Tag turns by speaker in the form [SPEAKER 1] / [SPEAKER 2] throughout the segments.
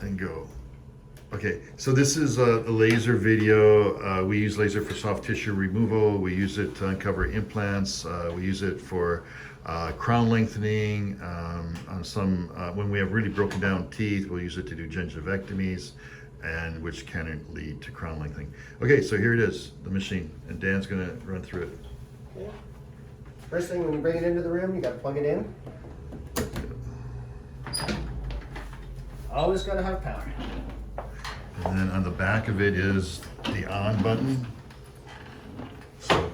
[SPEAKER 1] and go. Okay, so this is a laser video. We use laser for soft tissue removal. We use it to uncover implants. We use it for crown lengthening. On some, when we have really broken down teeth, we'll use it to do gingivectomies, and which can lead to crown lengthening. Okay, so here it is, the machine, and Dan's gonna run through it.
[SPEAKER 2] Okay. First thing, when you bring it into the room, you gotta plug it in. Always gotta have power.
[SPEAKER 1] And then on the back of it is the on button. So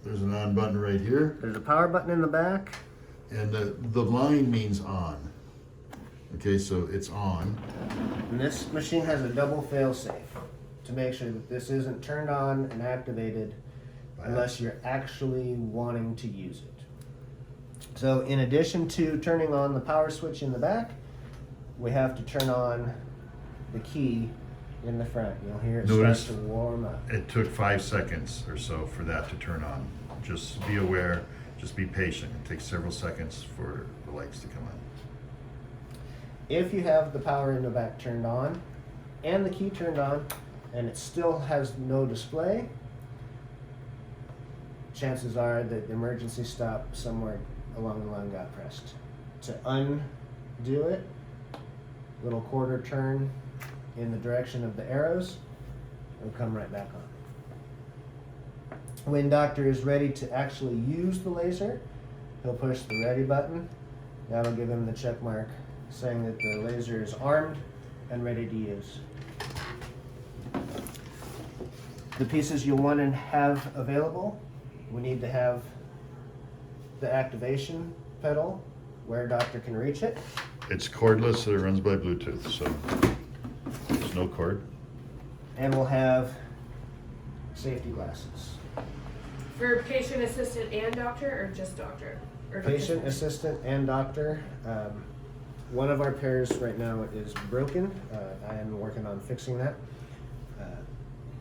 [SPEAKER 1] there's an on button right here.
[SPEAKER 2] There's a power button in the back.
[SPEAKER 1] And the line means on. Okay, so it's on.
[SPEAKER 2] And this machine has a double fail safe to make sure that this isn't turned on and activated unless you're actually wanting to use it. So in addition to turning on the power switch in the back, we have to turn on the key in the front. You'll hear it
[SPEAKER 1] Notice
[SPEAKER 2] start to warm up.
[SPEAKER 1] it took 5 seconds or so for that to turn on. Just be aware, just be patient. It takes several seconds for the lights to come on.
[SPEAKER 2] If you have the power in the back turned on and the key turned on and it still has no display, chances are that the emergency stop somewhere along the line got pressed. To undo it, little quarter turn in the direction of the arrows, it'll come right back on. When doctor is ready to actually use the laser, he'll push the ready button. That'll give him the check mark saying that the laser is armed and ready to use. The pieces you'll want to have available, we need to have the activation pedal where doctor can reach it.
[SPEAKER 1] It's cordless, so it runs by Bluetooth, so there's no cord.
[SPEAKER 2] And we'll have safety glasses.
[SPEAKER 3] For patient assistant and doctor, or just doctor? Or
[SPEAKER 2] Patient assistant and doctor. One of our pairs right now is broken. I am working on fixing that.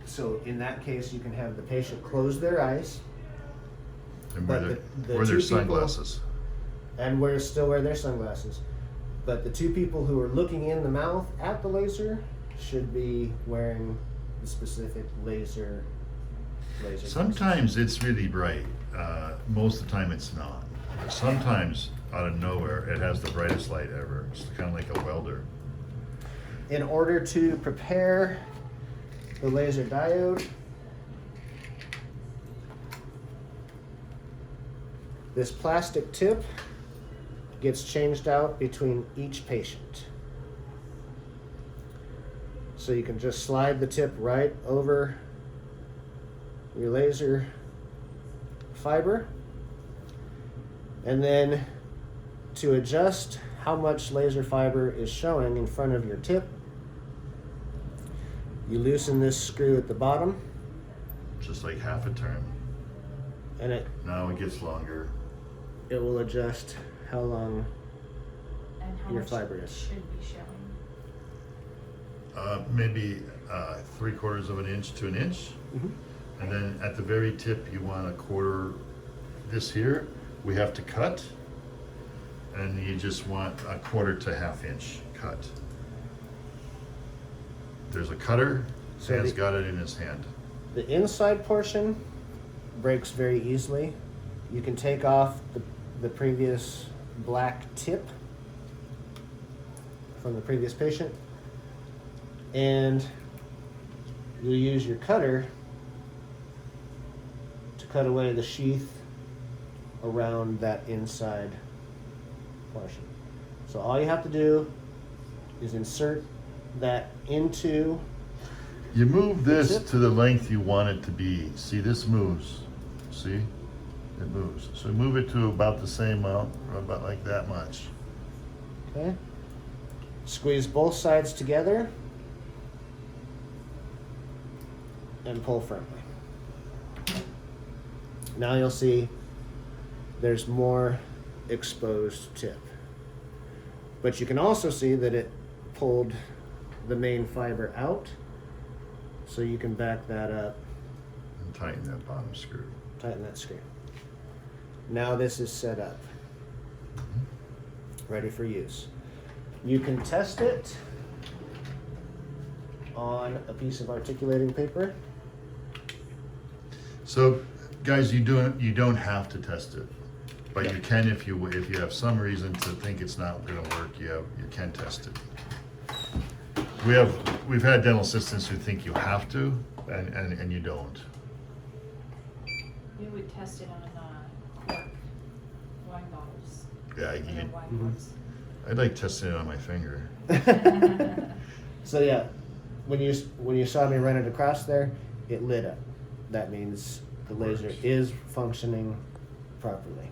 [SPEAKER 2] So in that case, you can have the patient close their eyes
[SPEAKER 1] And
[SPEAKER 2] But
[SPEAKER 1] wear
[SPEAKER 2] the
[SPEAKER 1] their
[SPEAKER 2] two people-
[SPEAKER 1] sunglasses.
[SPEAKER 2] and still wear their sunglasses. But the two people who are looking in the mouth at the laser should be wearing the specific laser.
[SPEAKER 1] Sometimes it's really bright. Most of the time it's not. Sometimes out of nowhere it has the brightest light ever. It's kind of like a welder.
[SPEAKER 2] In order to prepare the laser diode, this plastic tip gets changed out between each patient. So you can just slide the tip right over your laser fiber. And then to adjust how much laser fiber is showing in front of your tip, you loosen this screw at the bottom,
[SPEAKER 1] Just like half a turn.
[SPEAKER 2] and
[SPEAKER 1] Now it gets longer.
[SPEAKER 2] it will adjust how long
[SPEAKER 3] And how
[SPEAKER 2] your
[SPEAKER 3] much
[SPEAKER 2] fiber is.
[SPEAKER 3] should be showing.
[SPEAKER 1] Maybe 3/4 of an inch to an inch.
[SPEAKER 2] Mhm.
[SPEAKER 1] And then at the very tip, you want a quarter. This here, we have to cut. And you just want a 1/4 to 1/2 inch cut. There's a cutter.
[SPEAKER 2] So
[SPEAKER 1] Dan's
[SPEAKER 2] the-
[SPEAKER 1] got it in his hand.
[SPEAKER 2] The inside portion breaks very easily. You can take off the previous black tip from the previous patient, and you'll use your cutter to cut away the sheath around that inside portion. So all you have to do is insert that into.
[SPEAKER 1] You move this
[SPEAKER 2] That's it.
[SPEAKER 1] to the length you want it to be. See, this moves. See? It moves. So move it to about the same amount, or about like that much.
[SPEAKER 2] Okay. Squeeze both sides together and pull firmly. Now you'll see there's more exposed tip. But you can also see that it pulled the main fiber out, so you can back that up,
[SPEAKER 1] And tighten that bottom screw.
[SPEAKER 2] tighten that screw. Now this is set up, ready for use. You can test it on a piece of articulating paper.
[SPEAKER 1] So, guys, you don't have to test it, but you can if you have some reason to think it's not going to work. You can test it. We've had dental assistants who think you have to, and you don't.
[SPEAKER 4] We would test it on cork wine bottles.
[SPEAKER 1] Yeah,
[SPEAKER 4] And then wine corks.
[SPEAKER 1] I'd like testing it on my finger.
[SPEAKER 2] So yeah, when you saw me run it across there, it lit up. That means the laser is functioning properly.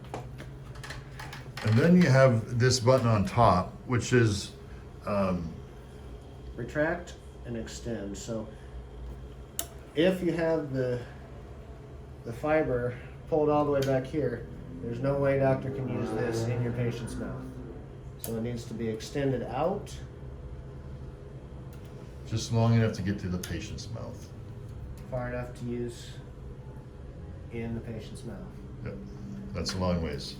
[SPEAKER 1] And then you have this button on top, which is
[SPEAKER 2] Retract and extend. So if you have the fiber pulled all the way back here, there's no way doctor can use this in your patient's mouth. So it needs to be extended out.
[SPEAKER 1] just long enough to get to the patient's mouth.
[SPEAKER 2] Far enough to use in the patient's mouth.
[SPEAKER 1] Yep, that's a long ways.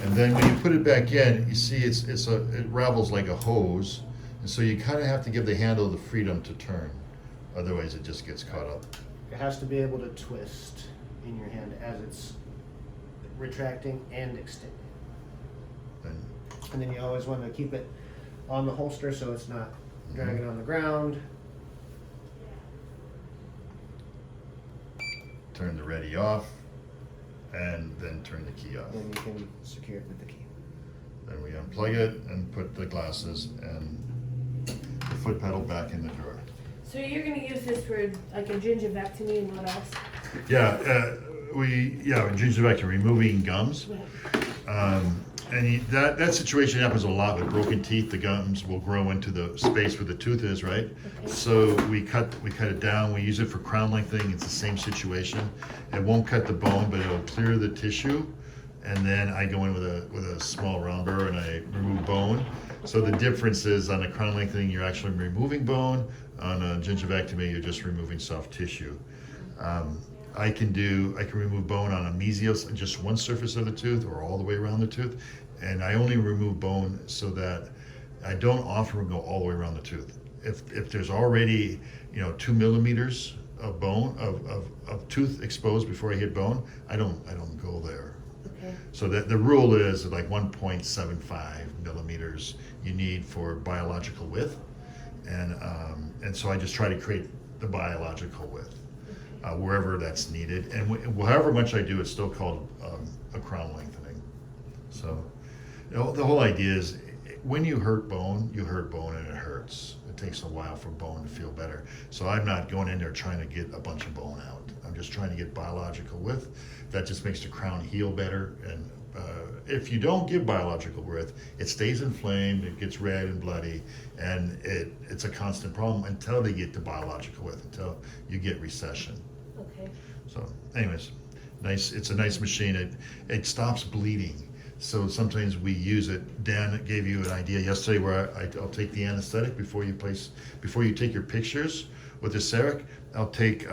[SPEAKER 1] And then when you put it back in, you see it ravels like a hose, and so you kind of have to give the handle the freedom to turn. Otherwise, it just gets caught up.
[SPEAKER 2] It has to be able to twist in your hand as it's retracting and extending. And then you always want to keep it on the holster so it's not dragging on the ground.
[SPEAKER 1] Turn the ready off, and then turn the key off.
[SPEAKER 2] Then you can secure it with the key.
[SPEAKER 1] Then we unplug it and put the glasses and the foot pedal back in the drawer.
[SPEAKER 3] So you're gonna use this for like a gingivectomy and what else?
[SPEAKER 1] Yeah, gingivectomy, removing gums. And that situation happens a lot with broken teeth. The gums will grow into the space where the tooth is, right?
[SPEAKER 3] Okay.
[SPEAKER 1] So we cut it down. We use it for crown lengthening. It's the same situation. It won't cut the bone, but it'll clear the tissue. And then I go in with a small round burr and I remove bone. So the difference is on a crown lengthening, you're actually removing bone. On a gingivectomy, you're just removing soft tissue. I can remove bone on a mesial, just one surface of the tooth or all the way around the tooth. And I only remove bone so that I don't often go all the way around the tooth. If there's already, 2 millimeters of bone, of tooth exposed before I hit bone, I don't go there.
[SPEAKER 3] Okay.
[SPEAKER 1] So that the rule is like 1.75 millimeters you need for biological width. And so I just try to create the biological width. Wherever that's needed, and however much I do, it's still called a crown lengthening. So, the whole idea is when you hurt bone and it hurts. It takes a while for bone to feel better. So I'm not going in there trying to get a bunch of bone out. I'm just trying to get biological width. That just makes the crown heal better. And if you don't give biological width, it stays inflamed, it gets red and bloody, and it's a constant problem until they get to biological width, until you get recession.
[SPEAKER 3] Okay.
[SPEAKER 1] So anyways, nice. It's a nice machine. It stops bleeding. So sometimes we use it. Dan gave you an idea yesterday where I'll take the anesthetic before you take your pictures with the CEREC. I'll take